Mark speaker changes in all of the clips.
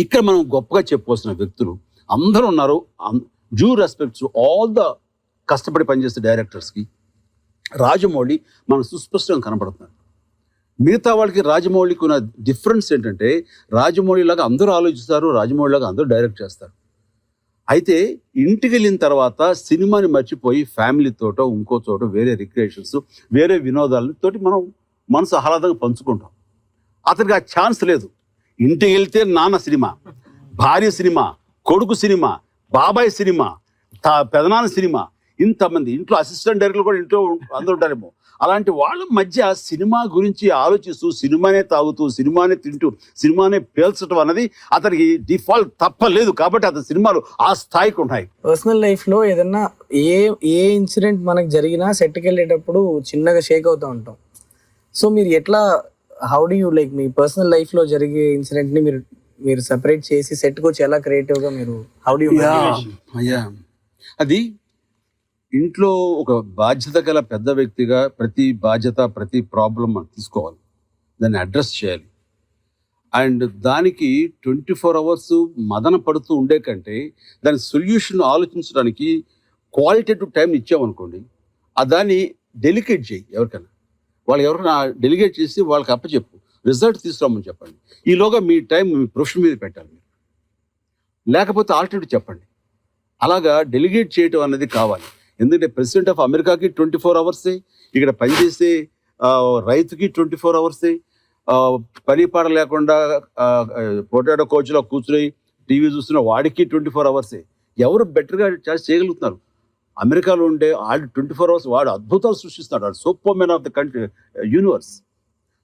Speaker 1: ఇక్కడ మనం గొప్పగా చెప్పుకోవాల్సిన వ్యక్తులు అందరూ ఉన్నారు. డ్యూ రెస్పెక్ట్స్ ఆల్ ద కష్టపడి పనిచేసే డైరెక్టర్స్కి. రాజమౌళి మనకు సుస్పష్టంగా కనబడుతున్నారు. మిగతా వాళ్ళకి రాజమౌళికి ఉన్న డిఫరెన్స్ ఏంటంటే రాజమౌళి లాగా అందరూ ఆలోచిస్తారు, రాజమౌళి లాగా అందరూ డైరెక్ట్ చేస్తారు. అయితే ఇంటికి వెళ్ళిన తర్వాత సినిమాని మర్చిపోయి ఫ్యామిలీతోటో ఇంకో చోట వేరే రిక్రియేషన్స్ వేరే వినోదాలతోటి మనం మనసు ఆహ్లాదంగా పంచుకుంటాం. అతనికి ఆ ఛాన్స్ లేదు. ఇంటికి వెళ్తే నాన్న సినిమా, భార్య సినిమా, కొడుకు సినిమా, బాబాయ్ సినిమా, పెదనాన్న సినిమా, ఇంతమంది ఇంట్లో అసిస్టెంట్ డైరెక్టర్లు కూడా ఇంట్లో అందరూ ఉంటారేమో. అలాంటి వాళ్ళ మధ్య సినిమా గురించి ఆలోచిస్తూ సినిమానే తాగుతూ సినిమానే తింటూ సినిమానే పేల్చడం అన్నది అతనికి డిఫాల్ట్ తప్పలేదు. కాబట్టి అతని సినిమాలు ఆ స్థాయికి ఉన్నాయి.
Speaker 2: పర్సనల్ లైఫ్లో ఏదన్నా ఏ ఇన్సిడెంట్ మనకు జరిగినా సెట్కి వెళ్ళేటప్పుడు చిన్నగా షేక్ అవుతూ ఉంటాం. సో మీరు ఎట్లా how do you like me personal లైఫ్లో జరిగే ఇన్సిడెంట్ని మీరు సెపరేట్ చేసి సెట్కి వచ్చి ఎలా క్రియేటివ్గా మీరు హౌ డు యూ?
Speaker 1: అది ఇంట్లో ఒక బాధ్యత గల పెద్ద వ్యక్తిగా ప్రతి బాధ్యత ప్రతి ప్రాబ్లం మనం తీసుకోవాలి, దాన్ని అడ్రస్ చేయాలి. అండ్ దానికి 24 hours మదన పడుతూ ఉండే కంటే దాని సొల్యూషన్ ఆలోచించడానికి క్వాలిటేటివ్ టైం ఇచ్చామనుకోండి, దాన్ని డెలికేట్ చేయి. ఎవరికైనా డెలిగేట్ చేసి వాళ్ళకి అప్పచెప్పు, రిజల్ట్ తీసుకురామని చెప్పండి. ఈలోగా మీ టైం మీ ప్రొఫెషన్ మీద పెట్టాలి మీరు, లేకపోతే ఆల్టర్నేటివ్ చెప్పండి. అలాగా డెలిగేట్ చేయటం అనేది కావాలి. ఎందుకంటే ప్రెసిడెంట్ ఆఫ్ అమెరికాకి 24 hours, ఇక్కడ పనిచేసే రైతుకి 24 hours, పని పాట లేకుండా పొటాటో కోచ్లో కూర్చుని టీవీ చూస్తున్న వాడికి 24 hours. ఎవరు బెటర్గా చేయగలుగుతున్నారు? అమెరికాలో ఉండే వాళ్ళు 24 hours వాడు అద్భుతాలు సృష్టిస్తున్నాడు. వాడు super man of the country universe.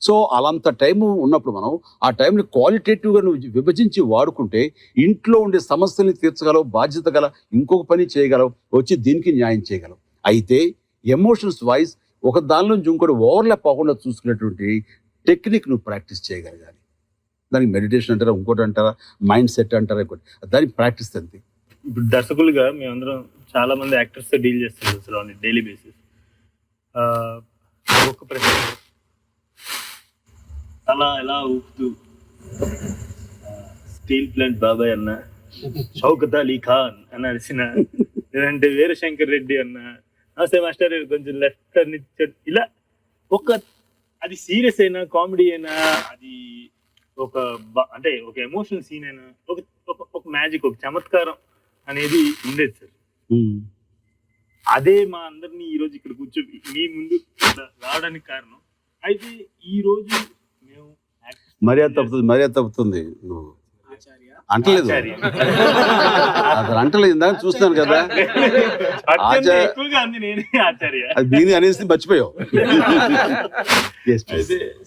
Speaker 1: So అలాంత టైము ఉన్నప్పుడు మనం ఆ టైంని క్వాలిటేటివ్గా నువ్వు విభజించి వాడుకుంటే ఇంట్లో ఉండే సమస్యల్ని తీర్చగలవు, బాధ్యత గల ఇంకొక పని చేయగలవు, వచ్చి దీనికి న్యాయం చేయగలవు. అయితే ఎమోషన్స్ వైజ్ ఒక దాని నుంచి ఇంకోటి ఓవర్లాప్ అవ్వకుండా చూసుకునేటువంటి టెక్నిక్ నువ్వు ప్రాక్టీస్ చేయగలగాలి. దానికి మెడిటేషన్ అంటారా, ఇంకోటి అంటారా, మైండ్ సెట్ అంటారా, ఇంకోటి, దానికి ప్రాక్టీస్ అంతే.
Speaker 3: ఇప్పుడు దర్శకులుగా మేమందరం చాలా మంది యాక్టర్స్తో డీల్ చేస్తాం అసలు ఆన్ డైలీ బేసిస్. ఒక్క ప్రశ్న, అలా ఎలా ఊపుతూ స్టీల్ ప్లాంట్ బాబాయ్ అన్న, షౌకత్ అలీ ఖాన్ అని అరిసిన, లేదంటే వీరశంకర్ రెడ్డి అన్న, నమస్తే మాస్టర్ కొంచెం లెఫ్ట్ అని ఇలా అది సీరియస్ అయినా కామెడీ అయినా అది అంటే ఒక ఎమోషనల్ సీన్ అయినా ఒక మ్యాజిక్, ఒక చమత్కారం అనేది ఉండేది సార్. అదే మా అందరినీ ఈ రోజు ఇక్కడ కూర్చొని మీ ముందు రావడానికి కారణం. అయితే ఈ రోజు మేము
Speaker 1: మర్యాద తప్పుతుంది నువ్వు అంటలేదు, అసలు అంటలేదు. ఇందాక చూస్తాను కదా అది అనేసి మర్చిపోయావు.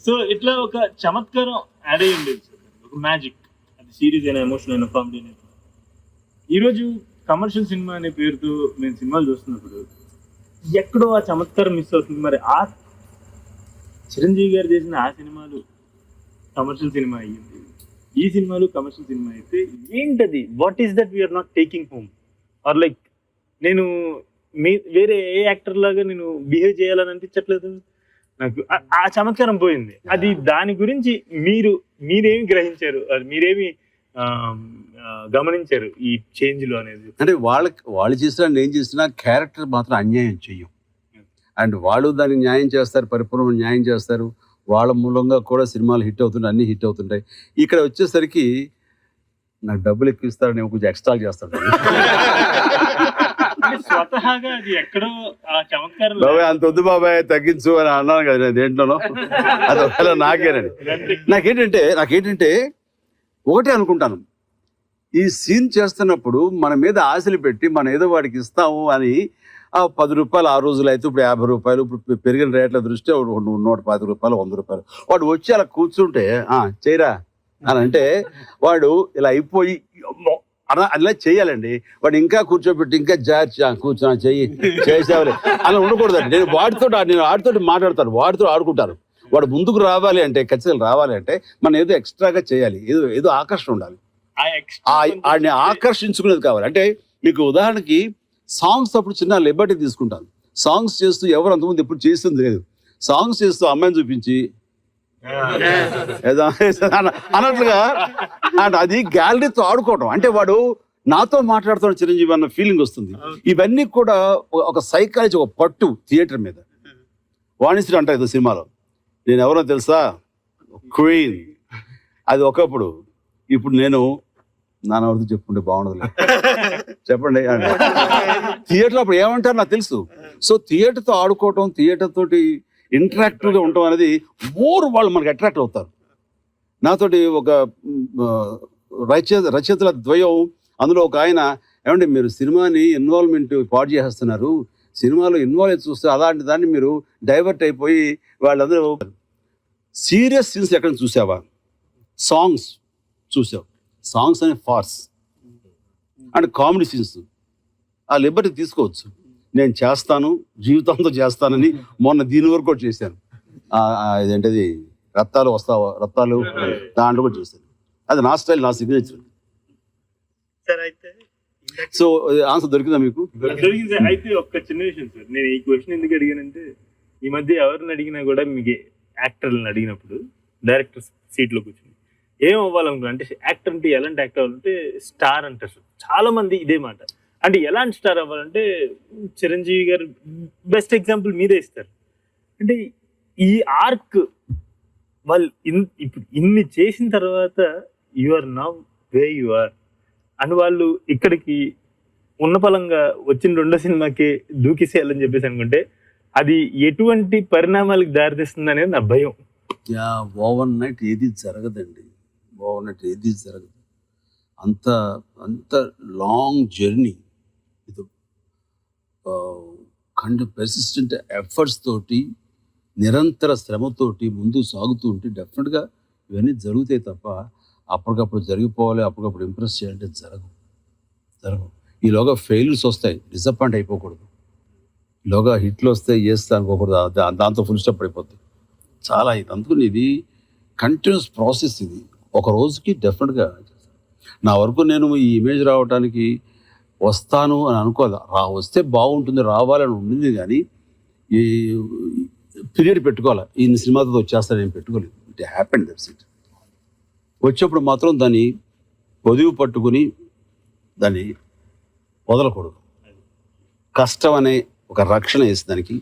Speaker 3: సో ఇట్లా ఒక చమత్కారం యాడ్ అయ్యి ఉండేది సార్, ఒక మ్యాజిక్. అది సీరియస్ అయినా ఎమోషన్ అయినా కామెడీ అయినా. ఈరోజు కమర్షియల్ సినిమా అనే పేరుతో మేము సినిమాలు చూస్తున్నప్పుడు ఎక్కడో ఆ చమత్కారం మిస్ అవుతుంది. మరి ఆ చిరంజీవి గారు చేసిన ఆ సినిమాలు కమర్షియల్ సినిమా అయ్యింది, ఈ సినిమాలు కమర్షియల్ సినిమా అయితే ఏంటది? What is that we are not taking home? Or like నేను వేరే ఏ యాక్టర్ లాగా నేను బిహేవ్ చేయాలని అనిపించట్లేదు నాకు. ఆ చమత్కారం పోయింది. అది దాని గురించి మీరేమి గ్రహించారు, మీరేమి గమనించారు ఈ చేంజ్ లో అనేది?
Speaker 1: అంటే వాళ్ళు చేసినా నేను చేసినా క్యారెక్టర్ మాత్రం అన్యాయం చెయ్యం. అండ్ వాళ్ళు దానికి న్యాయం చేస్తారు, పరిపూర్ణ న్యాయం చేస్తారు. వాళ్ళ మూలంగా కూడా సినిమాలు హిట్ అవుతుంటాయి, అన్నీ హిట్ అవుతుంటాయి. ఇక్కడ వచ్చేసరికి నాకు డబ్బులు ఎక్కువ ఇస్తారు, నేను కొంచెం ఎక్స్ట్రా చేస్తాను.
Speaker 3: స్వతహాగా అది ఎక్కడో చమత్కారం,
Speaker 1: బాబాయ్ అంత వద్దు బాబాయ్ తగ్గించు అని అన్నాను కదా నేను దేంట్లోనో. అది ఒకవేళ నాకేనండి. నాకేంటంటే ఒకటే అనుకుంటాను, ఈ సీన్ చేస్తున్నప్పుడు మన మీద ఆశలు పెట్టి మనం ఏదో వాడికి ఇస్తాము అని 10 రూపాయలు ఆ రోజులు అయితే ఇప్పుడు 50 రూపాయలు, ఇప్పుడు పెరిగిన రేట్ల దృష్ట్యా 110 రూపాయలు, 100 రూపాయలు వాడు వచ్చి అలా కూర్చుంటే చేయరా అని అంటే వాడు ఇలా అయిపోయి అలా చేయాలండి. వాడు ఇంకా కూర్చోబెట్టి ఇంకా కూర్చొని చేసేవాళ్ళు అలా ఉండకూడదండి. నేను ఆడితో మాట్లాడతాను, వాడితో ఆడుకుంటాను. వాడు ముందుకు రావాలి అంటే, ఖచ్చితంగా రావాలి అంటే మనం ఏదో ఎక్స్ట్రాగా చేయాలి, ఏదో ఆకర్షణ ఉండాలి, ఆడిని ఆకర్షించుకునేది కావాలి. అంటే మీకు ఉదాహరణకి సాంగ్స్ అప్పుడు చిన్న లిబర్టీ తీసుకుంటాను. సాంగ్స్ చేస్తూ ఎవరు అంతకుముందు ఎప్పుడు చేసింది లేదు. సాంగ్స్ చేస్తూ అమ్మాయిని చూపించి అన్నట్లుగా అంటే అది గ్యాలరీతో ఆడుకోవడం, అంటే వాడు నాతో మాట్లాడుతున్న చిరంజీవి అన్న ఫీలింగ్ వస్తుంది. ఇవన్నీ కూడా ఒక సైకాలజీ, ఒక పట్టు థియేటర్ మీద. వాణిశ్రీ అంటారు ఏదో సినిమాలో, నేను ఎవరో తెలుసా, క్వీన్. అది ఒకప్పుడు. ఇప్పుడు నేను నాన్నవరతో చెప్పుకుంటే బాగుండదులే, చెప్పండి. థియేటర్లో అప్పుడు ఏమంటారు నాకు తెలుసు. సో థియేటర్తో ఆడుకోవటం, థియేటర్ తోటి ఇంటరాక్టివ్గా ఉండటం అనేది మోర్ వాళ్ళు మనకి అట్రాక్ట్ అవుతారు. నాతోటి ఒక రచయితల ద్వయం, అందులో ఒక ఆయన, ఏమంటే మీరు సినిమాని ఇన్వాల్వ్మెంట్ పాడు చేసేస్తున్నారు, సినిమాలో ఇన్వాల్వ్ అయితే చూస్తే అలాంటి దాన్ని మీరు డైవర్ట్ అయిపోయి వాళ్ళందరూ సీరియస్ సీన్స్ ఎక్కడ చూసావా, సాంగ్స్ చూసావు, సాంగ్స్ అనే ఫార్స్ అండ్ కామెడీ సీన్స్ ఆ లిబర్టీ తీసుకోవచ్చు. నేను చేస్తాను, జీవితంతో చేస్తానని మొన్న దీని వరకు కూడా చేశాను. ఇదేంటది రత్తాలు దాంట్లో కూడా చేశాను. అది నా స్టైల్, నా సిగ్నేచర్. సో ఆన్సర్ దొరికిందా మీకు?
Speaker 3: దొరికింది. అయితే ఒక్క చిన్న విషయం సార్, నేను ఈ క్వశ్చన్ ఎందుకు అడిగానంటే, ఈ మధ్య ఎవరిని అడిగినా కూడా మీకు యాక్టర్లను అడిగినప్పుడు డైరెక్టర్ సీట్ లో కూర్చొని ఏం అవ్వాలనుకున్నా అంటే, యాక్టర్ అంటే ఎలాంటి యాక్టర్ అవ్వాలంటే స్టార్ అంటారు చాలా మంది. ఇదే మాట. అంటే ఎలాంటి స్టార్ అవ్వాలంటే చిరంజీవి గారు బెస్ట్ ఎగ్జాంపుల్ మీరే ఇస్తారు. అంటే ఈ ఆర్క్ వాళ్ళు ఇప్పుడు ఇన్ని చేసిన తర్వాత you are now way you are అని వాళ్ళు ఇక్కడికి ఉన్న పలంగా వచ్చిన రెండో సినిమాకి దూకిసేయాలని చెప్పేసి అనుకుంటే అది ఎటువంటి పరిణామాలకు దారితీస్తుంది అనేది నా భయం.
Speaker 1: ఓవర్ నైట్ ఏది జరగదండి, ఓవర్ నైట్ ఏది జరగదు. అంత అంత లాంగ్ జర్నీ. ఇది పెర్సిస్టెంట్ ఎఫర్ట్స్ తోటి, నిరంతర శ్రమతోటి ముందుకు సాగుతూ ఉంటే డెఫినెట్గా ఇవన్నీ జరుగుతాయి తప్ప అప్పటికప్పుడు జరిగిపోవాలి, అప్పటికప్పుడు ఇంప్రెస్ చేయాలంటే జరగవు. ఈలోగా ఫెయిల్యూర్స్ వస్తాయి, డిసప్పాయింట్ అయిపోకూడదు. ఈలోగా హిట్లు వస్తాయి, చేస్తా అనుకోకూడదు, దాంతో ఫుల్ స్టాప్ అయిపోతుంది. చాలా ఇది. అందుకని ఇది కంటిన్యూస్ ప్రాసెస్. ఇది ఒక రోజుకి డెఫినెట్గా. నా వరకు నేను ఈ ఇమేజ్ రావడానికి వస్తాను అని అనుకోదా, వస్తే బాగుంటుంది, రావాలని ఉండింది. కానీ ఈ పీరియడ్ పెట్టుకోవాలి, ఈ సినిమాతో వచ్చేస్తాను నేను పెట్టుకోలేదు. It happened, that's it. వచ్చేప్పుడు మాత్రం దాన్ని పొదువు పట్టుకుని దాన్ని వదలకూడదు. కష్టం అనే ఒక రక్షణ వేసి దానికి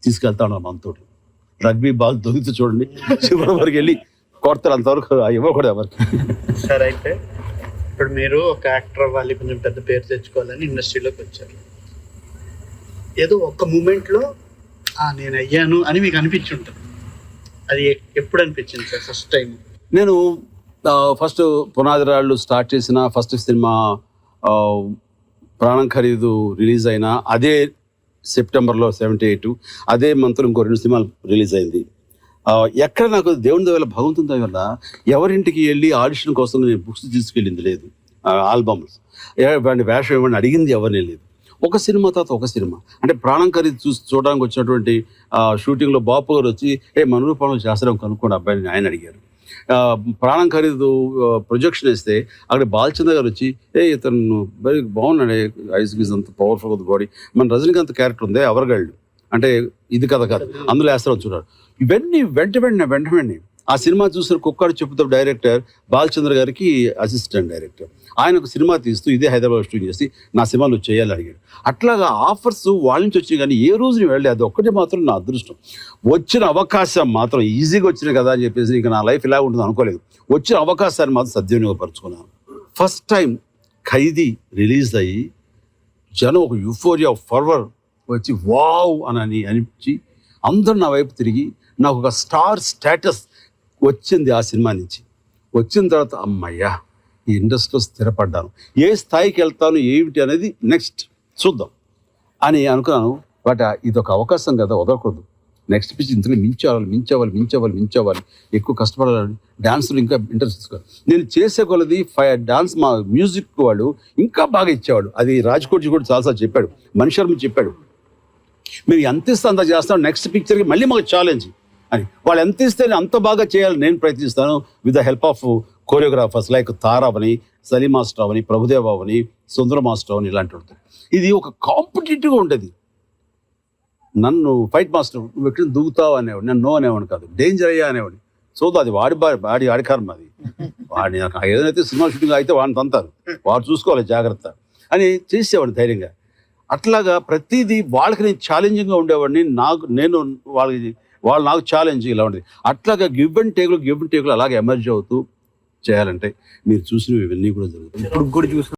Speaker 1: తీసుకెళ్తా ఉన్నాను మనతో. రగ్బీ బాల్ దొరికితే చూడండి, చివరి వరకు వెళ్ళి కొడతారు, అంతవరకు ఇవ్వకూడదు ఎవరికి.
Speaker 4: సరే, అయితే ఇప్పుడు మీరు ఒక యాక్టర్ అవ్వాలి, కొంచెం పెద్ద పేరు తెచ్చుకోవాలని ఇండస్ట్రీలోకి వచ్చారు. ఏదో ఒక్క మూమెంట్లో నేను అయ్యాను అని మీకు అనిపించి ఉంటుంది. అది ఎప్పుడు అనిపించింది సార్ ఫస్ట్ టైం?
Speaker 1: నేను ఫస్ట్ పునాది రాళ్ళు స్టార్ట్ చేసిన ఫస్ట్ సినిమా ప్రాణం ఖరీదు రిలీజ్ అయిన అదే సెప్టెంబర్లో 78, అదే మంత్లో ఇంకో 2 సినిమాలు రిలీజ్ అయింది. ఎక్కడ నాకు దేవుని దయ వల్ల, భగవంతుని దయ వల్ల ఎవరింటికి వెళ్ళి ఆడిషన్ కోసం నేను బుక్స్ తీసుకెళ్ళింది లేదు, ఆల్బమ్స్ వాడిని వేషం ఇవ్వండి అడిగింది ఎవరిని లేదు. ఒక సినిమా తర్వాత ఒక సినిమా. అంటే ప్రాణం ఖరీదు చూడడానికి వచ్చినటువంటి షూటింగ్లో బాపు గారు వచ్చి మన రూపంలో చేస్తాం కనుక్కోండి అబ్బాయిని ఆయన అడిగారు. ప్రాణం ఖరీదు ప్రొజెక్షన్ వేస్తే అక్కడ బాలచంద్ర గారు వచ్చి ఇతను వెరీ బాగున్నాడు, ఐస్ గీజ్ అంత పవర్ఫుల్ ఆఫ్ ద బాడీ, మన రజనీకాంత్ క్యారెక్టర్ ఉంది ఎవరిగాళ్ళు అంటే ఇది కథ కాదు, అందులో వేస్తారని చూడారు. ఇవన్నీ వెంటనే ఆ సినిమా చూసిన కుక్కడు చెప్పుతో డైరెక్టర్ బాలచంద్ర గారికి అసిస్టెంట్ డైరెక్టర్, ఆయన ఒక సినిమా తీస్తూ ఇదే హైదరాబాద్ షూట్ చేసి నా సినిమాలో చేయాలని అడిగాడు. అట్లాగా ఆఫర్స్ వాళ్ళ నుంచి వచ్చాయి, కానీ ఏ రోజు నేను వెళ్ళి అది ఒక్కటి మాత్రం నా అదృష్టం. వచ్చిన అవకాశం మాత్రం ఈజీగా వచ్చినాయి కదా అని చెప్పేసి ఇంకా నా లైఫ్ ఇలా ఉంటుంది అనుకోలేదు. వచ్చిన అవకాశాన్ని మాత్రం సద్వినియోగపరుచుకున్నాను. ఫస్ట్ టైం ఖైదీ రిలీజ్ అయ్యి జనం ఒక యూఫోరియా ఫర్వర్ వచ్చి వావ్ అని అనిపించి అందరూ నా వైపు తిరిగి నాకు ఒక స్టార్ స్టేటస్ వచ్చింది ఆ సినిమా నుంచి. వచ్చిన తర్వాత అమ్మయ్యా ఈ ఇండస్ట్రీలో స్థిరపడ్డాను, ఏ స్థాయికి వెళ్తాను ఏమిటి అనేది నెక్స్ట్ చూద్దాం అని అనుకున్నాను. బట్ ఇది ఒక అవకాశం కదా, వదలకూడదు. నెక్స్ట్ పిచ్ ఇంతలో మించవాలి, ఎక్కువ కష్టపడాలని, డాన్సులు ఇంకా ఇంట్రెస్ట్ తీసుకోవాలి. నేను చేసే కొలది డాన్స్ మా మ్యూజిక్ వాళ్ళు ఇంకా బాగా ఇచ్చేవాడు. అది రాజ్కోట్జీ కూడా చాలాసార్లు చెప్పాడు, మణిశర్మ చెప్పాడు, మీరు ఎంత ఇస్తే అంత చేస్తాను, నెక్స్ట్ పిక్చర్కి మళ్ళీ మాకు ఛాలెంజ్ అని. వాళ్ళు ఎంత ఇస్తే అంత బాగా చేయాలని నేను ప్రయత్నిస్తాను with the help of choreographers like Tara అవని, సలీం మాస్టర్ అవని, ప్రభుదేవ్ అవని, సుందర మాస్టర్ అవని, ఇలాంటి ఉంటుంది. ఇది ఒక కాంపిటేటివ్గా ఉంటుంది. నన్ను ఫైట్ మాస్టర్ నువ్వు ఎక్కడ దూకుతావు అనేవాడు, నన్ను నో అనేవాడు కాదు, డేంజర్ అయ్యా అనేవాడు. చూద్దాం, అది వాడి కర్మ అది. వాడిని ఏదైతే సినిమా షూటింగ్ అయితే వాడిని తంతారు, వాడు చూసుకోవాలి జాగ్రత్త అని చేసేవాడిని ధైర్యంగా. అట్లాగా ప్రతిదీ వాళ్ళకి నేను ఛాలెంజింగ్గా ఉండేవాడిని. వాళ్ళు నాకు ఛాలెంజ్ ఇలా ఉండేది. అట్లాగా గివ్ అండ్ టేకులు అలాగే ఎమర్జ్ అవుతూ చేయాలంటే మీరు చూసినవి ఇవన్నీ కూడా జరుగుతాయి.
Speaker 2: ఇప్పుడు కూడా చూసిన